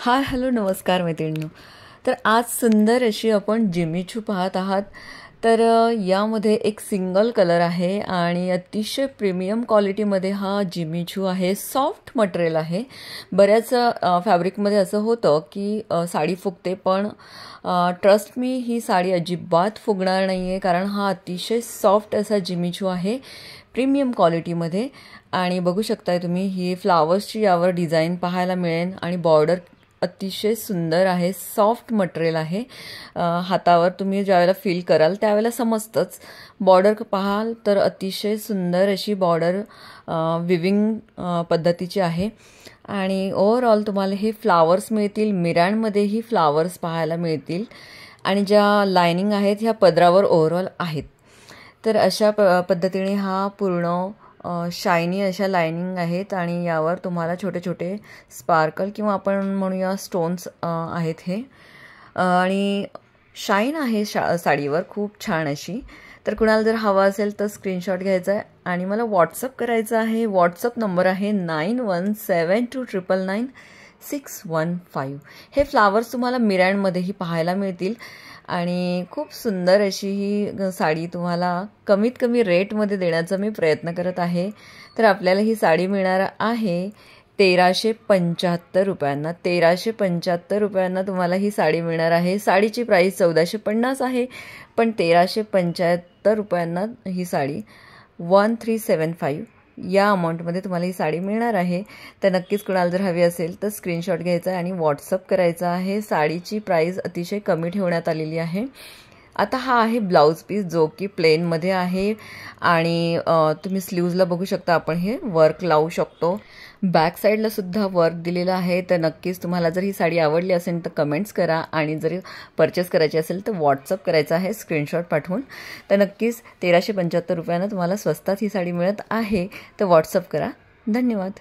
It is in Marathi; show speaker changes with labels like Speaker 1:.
Speaker 1: हाय हॅलो नमस्कार मैत्रिणींनो. तर आज सुंदर अशी आपण जिमीचू पाहत आहात. तर यामध्ये एक सिंगल कलर आहे आणि अतिशय प्रीमियम क्वालिटीमध्ये हा जिमीचू आहे. सॉफ्ट मटेरियल आहे. बऱ्याच फॅब्रिकमध्ये असं होतं की साडी फुगते, पण ट्रस्ट मी ही साडी अजिबात फुगणार नाही आहे, कारण हा अतिशय सॉफ्ट असा जिमीचू आहे प्रीमियम क्वालिटीमध्ये. आणि बघू शकताय तुम्ही ही फ्लावर्सची यावर डिझाईन पाहायला मिळेल आणि बॉर्डर अतिशय सुंदर आहे. सॉफ्ट मटेरियल आहे. हातावर तुम्ही ज्यावेळेला फील कराल त्यावेळेला समजतंच. बॉर्डर पाहाल तर अतिशय सुंदर अशी बॉर्डर विविंग पद्धतीची आहे. आणि ओव्हरऑल तुम्हाला हे फ्लावर्स मिळतील. मिऱ्यांमध्येही फ्लावर्स पाहायला मिळतील आणि ज्या लायनिंग आहेत ह्या पदरावर ओव्हरऑल आहेत. तर अशा पद्धतीने हा पूर्ण शायनी अशा लायनिंग आहेत आणि यावर तुम्हाला छोटे छोटे स्पार्कल किंवा आपण म्हणूया स्टोन्स आहेत हे. आणि शाईन आहे साडीवर खूप छान अशी. तर कुणाला जर हवा असेल तर स्क्रीनशॉट घ्यायचा आहे आणि मला व्हॉट्सअप करायचा आहे. व्हॉट्सअप नंबर आहे 9172999615. हे फ्लावर्स तुम्हाला मिऱ्यांमध्येही पाहायला मिळतील आणि खूप सुंदर अशी ही साडी तुम्हाला कमीत कमी रेटमध्ये देण्याचा मी प्रयत्न करत आहे. तर आपल्याला ही साडी मिळणार आहे 1375 रुपयांना. 1375 रुपयांना तुम्हाला ही साडी मिळणार आहे. साडीची प्राईस 1450 आहे, पण 1375 रुपयांना ही साडी 1375 या अमाऊंटमध्ये तुम्हाला ही साडी मिळणार आहे. तर नक्कीच कुणाला जर हवी असेल तर स्क्रीनशॉट घ्यायचा आहे आणि व्हॉट्सअप करायचा आहे. साडीची प्राईस अतिशय कमी ठेवण्यात आलेली आहे. आता हा आहे ब्लाऊज पीस जो की प्लेनमध्ये आहे आणि तुम्ही स्लीव्जला बघू शकता आपण हे वर्क लावू शकतो. बॅक साईडला सुद्धा वर्क दिलेलं आहे. तर नक्कीच तुम्हाला जर ही साडी आवडली असेल तर कमेंट्स करा आणि जर परचेस करायची असेल तर व्हॉट्सअप करायचा आहे स्क्रीनशॉट पाठवून. तर नक्कीच 1375 रुपयांना तुम्हाला स्वस्तात ही साडी मिळत आहे. तर व्हॉट्सअप करा. धन्यवाद.